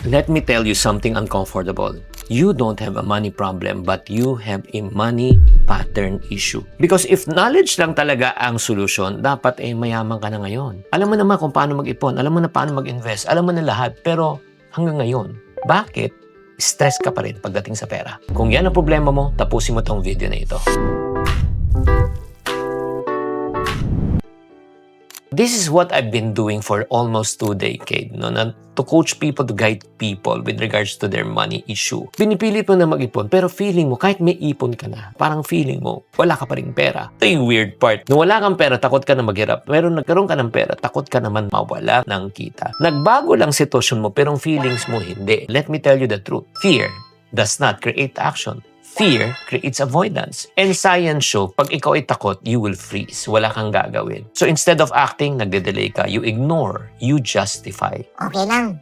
Let me tell you something uncomfortable. You don't have a money problem, but you have a money pattern issue. Because if knowledge lang talaga ang solusyon, dapat mayaman ka na ngayon. Alam mo naman kung paano mag-ipon, alam mo na paano mag-invest, alam mo na lahat, pero hanggang ngayon, bakit stress ka pa rin pagdating sa pera? Kung yan ang problema mo, tapusin mo tong video na ito. This is what I've been doing for almost 2 decades, no? To coach people, to guide people with regards to their money issue. Pinipilit mo na mag-ipon, pero feeling mo, kahit may ipon ka na, parang feeling mo, wala ka pa rin pera. Ito yung weird part. Nung wala kang pera, takot ka na maghirap. Pero nagkaroon ka ng pera, takot ka naman mawala ng kita. Nagbago lang sitwasyon mo, pero ang feelings mo hindi. Let me tell you the truth. Fear does not create action. Fear creates avoidance. And science show, pag ikaw ay takot, you will freeze. Wala kang gagawin. So instead of acting, nagde-delay ka. You ignore. You justify. Okay lang.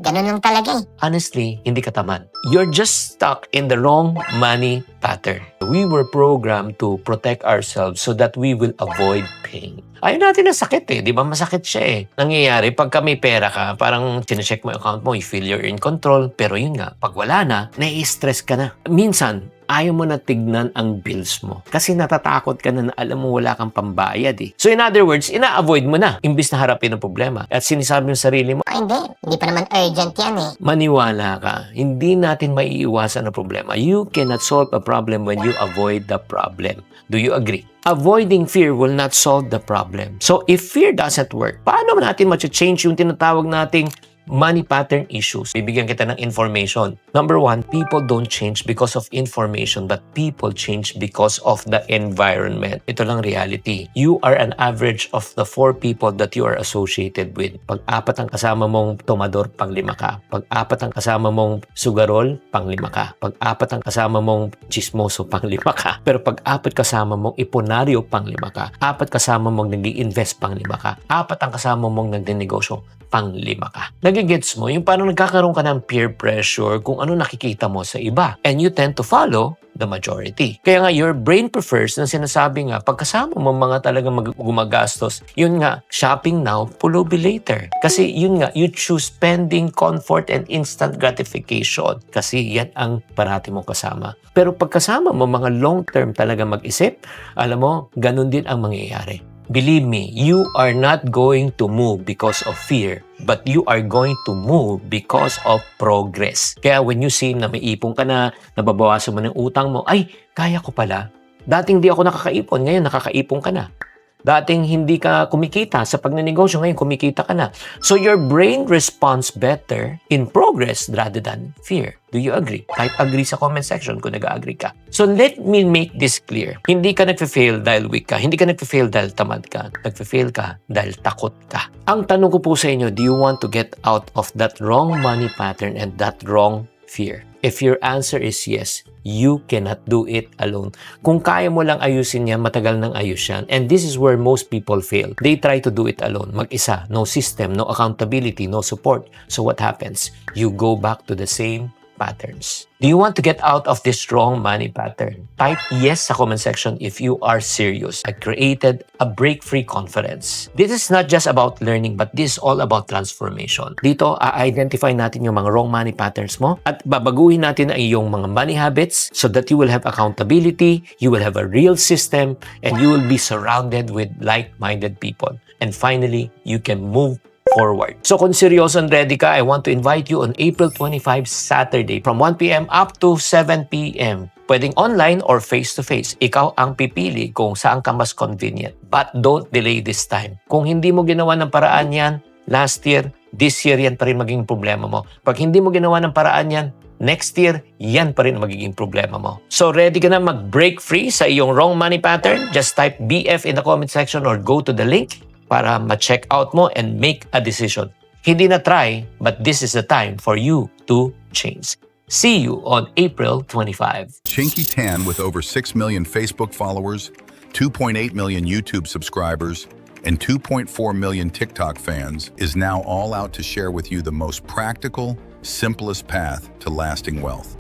Ganun lang talaga Honestly, hindi ka tamad. You're just stuck in the wrong money pattern. We were programmed to protect ourselves so that we will avoid pain. Ayaw natin ng sakit Di ba? Masakit siya Nangyayari, pagka may pera ka, parang sinecheck mo yung account mo, you feel you're in control. Pero yun nga, pag wala na, nai-stress ka na. Minsan, ayaw mo na tignan ang bills mo. Kasi natatakot ka na alam mo wala kang pambayad So in other words, ina-avoid mo na imbis na harapin ang problema. At sinisabi mo sa sarili mo, Hindi pa naman urgent yan maniwala ka, hindi natin maiiwasan ang problema. You cannot solve a problem when you avoid the problem. Do you agree? Avoiding fear will not solve the problem. So if fear doesn't work, paano natin ma-change yung tinatawag nating money pattern issues? Bibigyan kita ng information. Number 1, people don't change because of information, but people change because of the environment. Ito lang reality. You are an average of the 4 people that you are associated with. Pag 4 ang kasama mong tomador, pang 5 ka. Pag 4 ang kasama mong sugarol, pang 5 ka. Pag 4 ang kasama mong chismoso, pang 5 ka. Pero pag 4 kasama mong iponaryo, pang 5 ka. 4 kasama mong nag-i-invest, pang 5 ka. 4 ang kasama mong nagde-negosyo, pang 5 ka. Nagigets mo, yung parang nagkakaroon ka ng peer pressure kung ano nakikita mo sa iba. And you tend to follow the majority. Kaya nga, your brain prefers na sinasabi nga, pagkasama mo mga talagang gumagastos, yun nga, shopping now, pulubi later. Kasi yun nga, you choose spending, comfort, and instant gratification. Kasi yan ang parati mong kasama. Pero pagkasama mo mga long-term talaga mag-isip, alam mo, ganun din ang mangyayari. Believe me, you are not going to move because of fear, but you are going to move because of progress. Kaya when you see na may ipon ka na, nababawasan mo ng utang mo, ay, kaya ko pala. Dating di ako nakakaipon, ngayon nakakaipon ka na. Dating hindi ka kumikita sa pagnenegosyo, ngayon kumikita ka na. So your brain responds better in progress rather than fear. Do you agree? Type agree sa comment section kung nag-agree ka. So let me make this clear. Hindi ka nagfe-fail dahil weak ka. Hindi ka nagfe-fail dahil tamad ka. Nagfe-fail ka dahil takot ka. Ang tanong ko po sa inyo, do you want to get out of that wrong money pattern and that wrong fear? If your answer is yes, you cannot do it alone. Kung kaya mo lang ayusin yan, matagal nang ayus yan. And this is where most people fail. They try to do it alone. Mag-isa. No system, no accountability, no support. So what happens? You go back to the same patterns. Do you want to get out of this wrong money pattern? Type yes sa comment section if you are serious. I created a break-free conference. This is not just about learning, but this is all about transformation. Dito, i-identify natin yung mga wrong money patterns mo at babaguhin natin ang iyong mga money habits so that you will have accountability, you will have a real system, and you will be surrounded with like-minded people. And finally, you can move forward. So kung seryoso and ready ka, I want to invite you on April 25, Saturday from 1 p.m. up to 7 p.m. Pwedeng online or face-to-face. Ikaw ang pipili kung saan ka mas convenient. But don't delay this time. Kung hindi mo ginawa ng paraan yan, last year, this year yan pa rin magiging problema mo. Pag hindi mo ginawa ng paraan yan, next year, yan pa rin magiging problema mo. So ready ka na mag-break free sa iyong wrong money pattern? Just type BF in the comment section or go to the link para ma-check out mo and make a decision. Hindi na try, but this is the time for you to change. See you on April 25. Chinky Tan, with over 6 million Facebook followers, 2.8 million YouTube subscribers, and 2.4 million TikTok fans, is now all out to share with you the most practical, simplest path to lasting wealth.